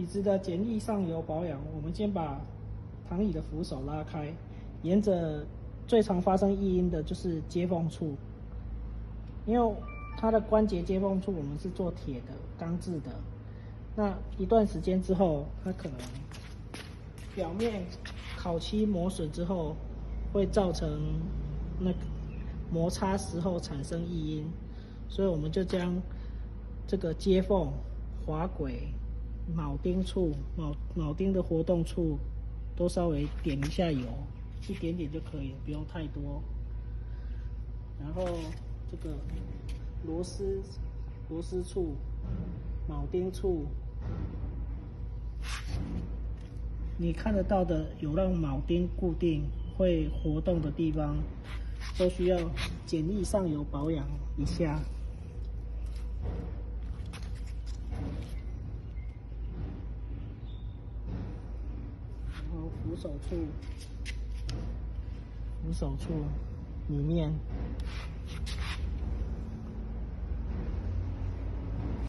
椅子的简易上油保养，我们先把躺椅的扶手拉开，沿着最常发生异音的就是接缝处，因为它的关节接缝处我们是做铁的、钢制的，那一段时间之后，它可能表面烤漆磨损之后，会造成那个摩擦时候产生异音，所以我们就将这个接缝、滑轨、铆钉处、铆钉的活动处都稍微点一下油，一点点就可以了，不用太多。然后这个螺丝处、铆钉处，你看得到的有让铆钉固定会活动的地方，都需要简易上油保养一下。然后扶手处里面